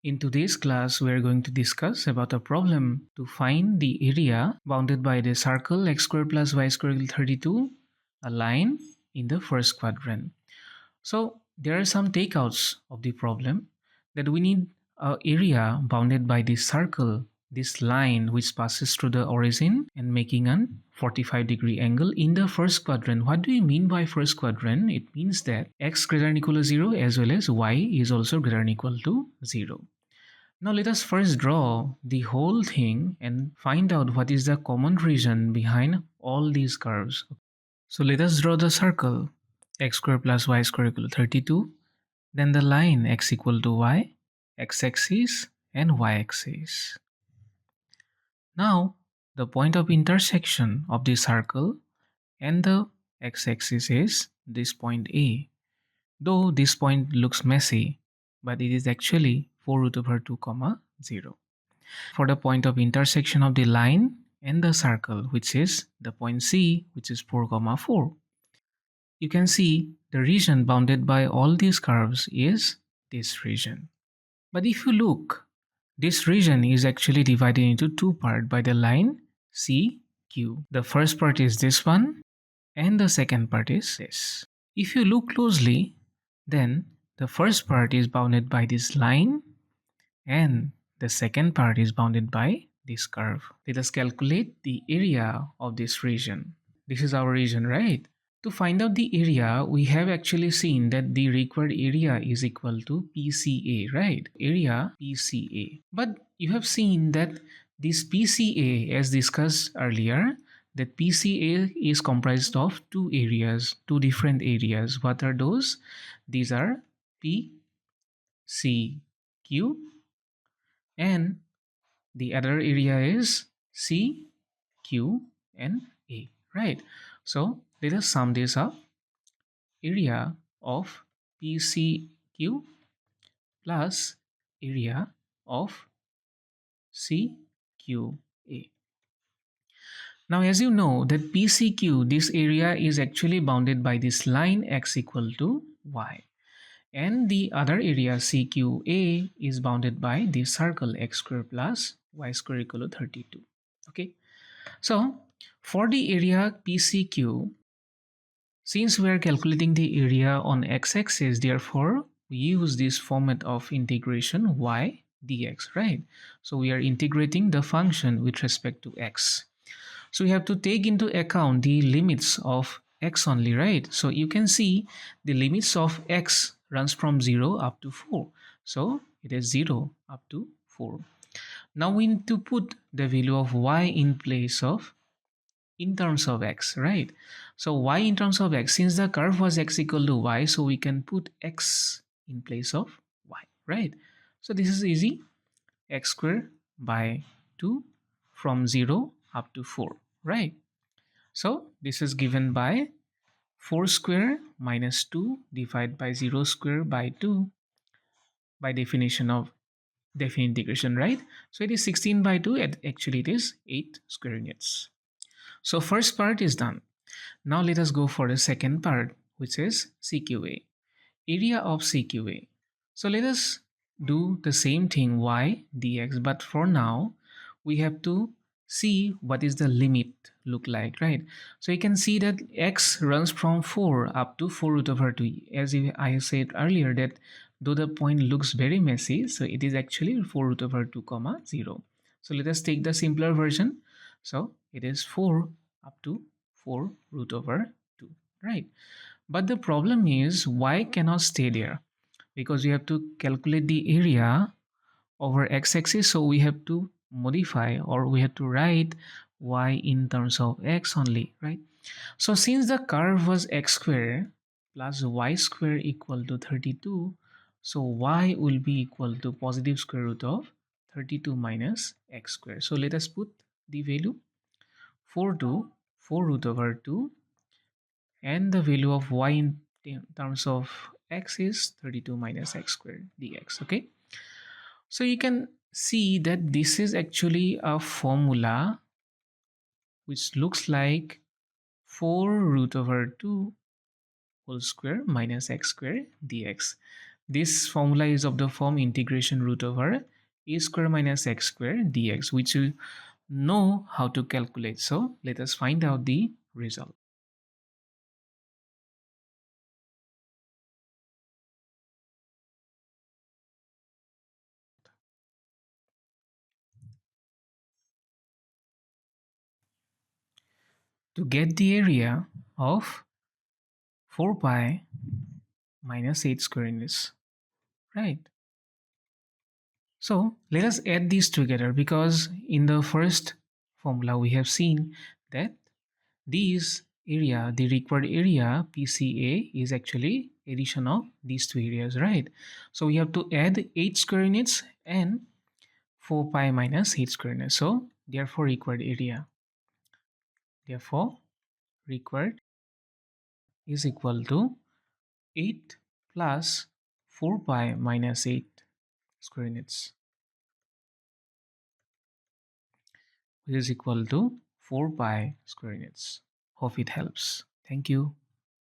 In today's class, we are going to discuss about a problem to find the area bounded by the circle x squared plus y squared equal 32, a line in the first quadrant. So there are some takeouts of the problem that we need an area bounded by this circle, this line which passes through the origin and making an 45-degree angle in the first quadrant. What do you mean by first quadrant? It means that x greater than equal to 0 as well as y is also greater than equal to 0. Now let us first draw the whole thing and find out what is the common region behind all these curves. So let us draw the circle x squared plus y squared equal to 32. Then the line x equal to y, x-axis and y-axis. Now the point of intersection of the circle and the x-axis is this point A. Though this point looks messy, but it is actually 4 root over 2 comma 0. For the point of intersection of the line and the circle, which is the point C, which is 4 comma 4. You can see the region bounded by all these curves is this region. But if you look, this region is actually divided into two parts by the line CQ. The first part is this one and the second part is this. If you look closely, then the first part is bounded by this line and the second part is bounded by this curve. Let us calculate the area of this region. This is our region, right? To find out the area, we have actually seen that the required area is equal to PCA, right? Area PCA. But you have seen that this PCA, as discussed earlier, that PCA is comprised of two areas, two different areas. What are those? These are PCQ and the other area is C, Q and A, right? So let us sum this up. Area of PCQ plus area of CQA. Now as you know that PCQ, this area is actually bounded by this line x equal to y. And the other area CQA is bounded by the circle x squared plus y squared equal to 32. Okay. So for the area PCQ, since we are calculating the area on x-axis, therefore we use this format of integration y dx, right? So we are integrating the function with respect to x. So we have to take into account the limits of x only, right? So you can see the limits of x runs from 0 up to 4. So it is 0 up to 4. Now we need to put the value of y in terms of x, right? So y in terms of x, since the curve was x equal to y, so we can put x in place of y, right? So this is easy. X squared by 2 from 0 up to 4, right? So this is given by 4 square minus 2 divided by 0 square by 2 by definition of definite integration, right? So it is 16 by 2 and actually it is 8 square units. So first part is done. Now let us go for the second part, which is CQA. Area of CQA. So let us do the same thing y dx, but for now we have to see what is the limit look like, right? So you can see that x runs from 4 up to 4 root over 2. As I said earlier that though the point looks very messy, so it is actually 4 root over 2 comma 0. So let us take the simpler version. So it is 4 up to 4 root over 2, right? But the problem is y cannot stay there because we have to calculate the area over x-axis. So we have to modify or we have to write y in terms of x only, right? So since the curve was x square plus y square equal to 32, so y will be equal to positive square root of 32 minus x square. So let us put the value 4 to 4 root over 2 and the value of y in terms of x is 32 minus x squared dx. Okay, so you can see that this is actually a formula which looks like 4 root over 2 whole square minus x squared dx. This formula is of the form integration root over a square minus x square dx, which you know how to calculate. So let us find out the result. To get the area of 4 pi minus 8 square in this, right? So let us add these together, because in the first formula we have seen that these area, the required area PCA, is actually addition of these two areas, right? So we have to add 8 square units and 4 pi minus 8 square units. So therefore required area, therefore required is equal to 8 plus 4 pi minus 8 square units, which is equal to 4 pi square units. Hope it helps. Thank you.